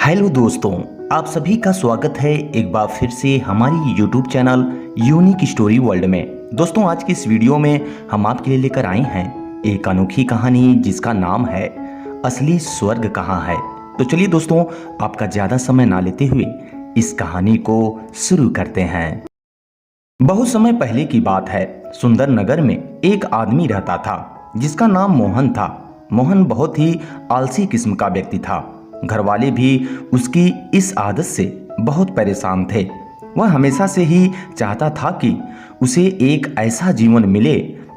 Hello दोस्तों, आप सभी का स्वागत है एक बार फिर से हमारी YouTube channel unique story world में। दोस्तों, आज की इस वीडियो में हम आपके लिए लेकर आए हैं एक अनोखी कहानी जिसका नाम है असली स्वर्ग कहाँ है। तो चलिए दोस्तों, आपका ज़्यादा समय ना लेते हुए इस कहानी को शुरू करते हैं। बहुत समय पहले की बात है। सुंदर नगर में एक आदमी रहता था जिसका नाम मोहन था। मोहन बहुत ही आलसी किस्म का व्यक्ति था। घर वाले भी उसकी इस आदत से बहुत परेशान थे। वह हमेशा से ही चाहता था कि उसे एक ऐसा जीवन मिले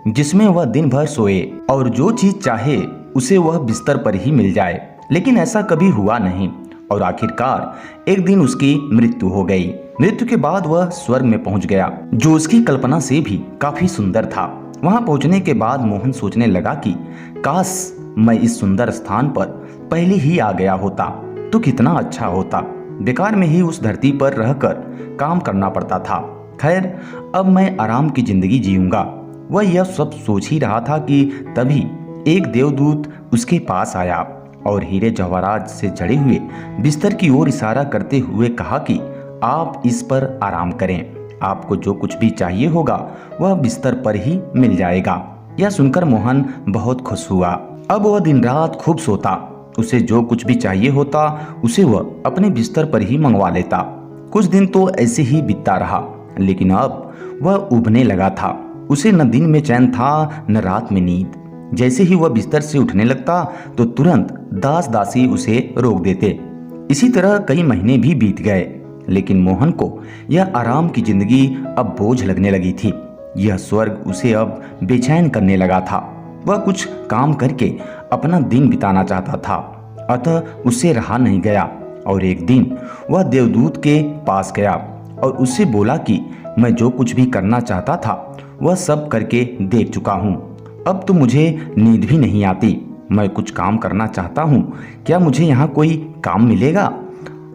जिसमें वह दिन भर सोए और जो चीज चाहे उसे वह बिस्तर पर ही मिल जाए, लेकिन ऐसा कभी हुआ नहीं और आखिरकार एक दिन उसकी मृत्यु हो गई। मृत्यु के बाद वह स्वर्ग में पहुंच गया, जो उसकी कल्पना से भी काफी सुंदर था। वहां पहुंचने के बाद मोहन सोचने लगा कि काश मैं इस सुंदर स्थान पर पहले ही आ गया होता तो कितना अच्छा होता। बेकार में ही उस धरती पर रहकर काम करना पड़ता था। खैर, अब मैं आराम की जिंदगी जीऊंगा। वह यह सब सोच ही रहा था कि तभी एक देवदूत उसके पास आया और हीरे जवाहरात से जड़े हुए बिस्तर की ओर इशारा करते हुए कहा कि आप इस पर आराम करें। आपको जो कुछ भी चाहिए होगा वह बिस्तर पर ही मिल जाएगा। यह सुनकर मोहन बहुत खुश हुआ। अब वह दिन रात खूब सोता। उसे जो कुछ भी चाहिए होता उसे वह अपने बिस्तर पर ही मंगवा लेता। कुछ दिन तो ऐसे ही बीतता रहा, लेकिन अब वह उबने लगा था। उसे न दिन में चैन था न रात में नींद। जैसे ही वह बिस्तर से उठने लगता तो तुरंत दास दासी उसे रोक देते। इसी तरह कई महीने भी बीत गए, लेकिन मोहन को यह आराम की जिंदगी अब बोझ लगने लगी थी। यह स्वर्ग उसे अब बेचैन करने लगा था। वह कुछ काम करके अपना दिन बिताना चाहता था, अतः उससे रहा नहीं गया और एक दिन वह देवदूत के पास गया और उससे बोला कि मैं जो कुछ भी करना चाहता था वह सब करके देख चुका हूँ। अब तो मुझे नींद भी नहीं आती। मैं कुछ काम करना चाहता हूँ। क्या मुझे यहाँ कोई काम मिलेगा?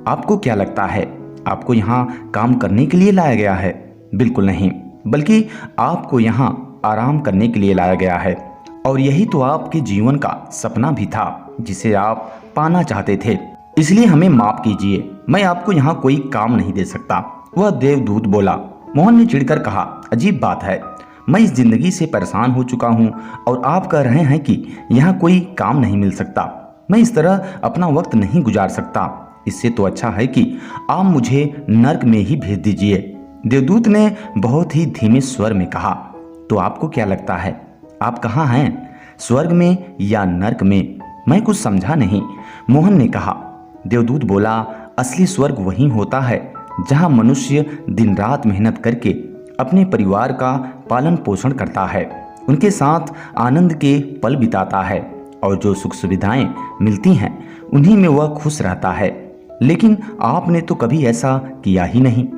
आपको क्या लगता है? आपको यहाँ काम करने के लिए लाया गया है? बिल्कुल नहीं, बल्कि आपको यहाँ आराम करने के लिए लाया गया है। और यही तो आपके जीवन का सपना भी था जिसे आप पाना चाहते थे। इसलिए हमें माफ कीजिए, मैं आपको यहाँ कोई काम नहीं दे सकता। वह देवदूत बोला। मोहन ने चिढ़कर कहा, अजीब बात है, मैं इस जिंदगी से परेशान हो चुका हूँ और आप कह रहे हैं कि यहाँ कोई काम नहीं मिल सकता। मैं इस तरह अपना वक्त नहीं गुजार सकता। इससे तो अच्छा है कि आप मुझे नर्क में ही भेज दीजिए। देवदूत ने बहुत ही धीमे स्वर में कहा, तो आपको क्या लगता है आप कहाँ हैं, स्वर्ग में या नर्क में? मैं कुछ समझा नहीं, मोहन ने कहा। देवदूत बोला, असली स्वर्ग वही होता है जहाँ मनुष्य दिन रात मेहनत करके अपने परिवार का पालन पोषण करता है, उनके साथ आनंद के पल बिताता है और जो सुख सुविधाएं मिलती हैं उन्हीं में वह खुश रहता है। लेकिन आपने तो कभी ऐसा किया ही नहीं।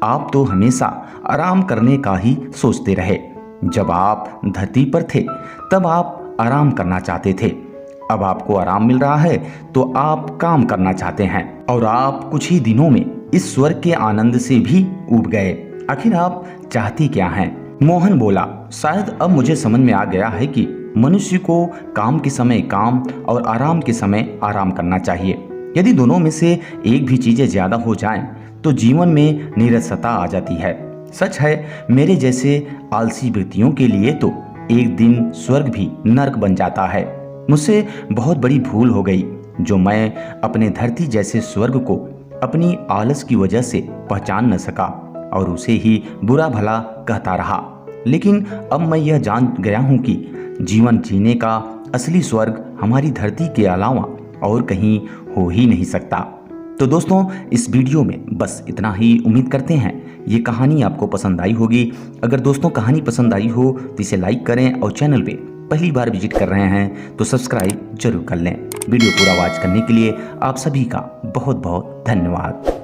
आप तो हमेशा आराम करने का ही सोचते रहे। जब आप धरती पर थे तब आप आराम करना चाहते थे। अब आपको आराम मिल रहा है तो आप काम करना चाहते हैं और आप कुछ ही दिनों में इस स्वर्ग के आनंद से भी ऊब गए। आखिर आप चाहती क्या हैं? मोहन बोला, शायद अब मुझे समझ में आ गया है कि मनुष्य को काम के समय काम और आराम के समय आराम करना चाहिए। यदि दोनों में से एक भी चीजें ज्यादा हो जाएं तो जीवन में नीरसता आ जाती है। सच है, मेरे जैसे आलसी व्यक्तियों के लिए तो एक दिन स्वर्ग भी नर्क बन जाता है। मुझसे बहुत बड़ी भूल हो गई जो मैं अपने धरती जैसे स्वर्ग को अपनी आलस की वजह से पहचान न सका और उसे ही बुरा भला कहता रहा। लेकिन अब मैं यह जान गया हूँ कि जीवन जीने का असली स्वर्ग हमारी धरती के अलावा और कहीं हो ही नहीं सकता। तो दोस्तों, इस वीडियो में बस इतना ही। उम्मीद करते हैं ये कहानी आपको पसंद आई होगी। अगर दोस्तों कहानी पसंद आई हो तो इसे लाइक करें और चैनल पे पहली बार विजिट कर रहे हैं तो सब्सक्राइब जरूर कर लें। वीडियो पूरा वॉच करने के लिए आप सभी का बहुत बहुत धन्यवाद।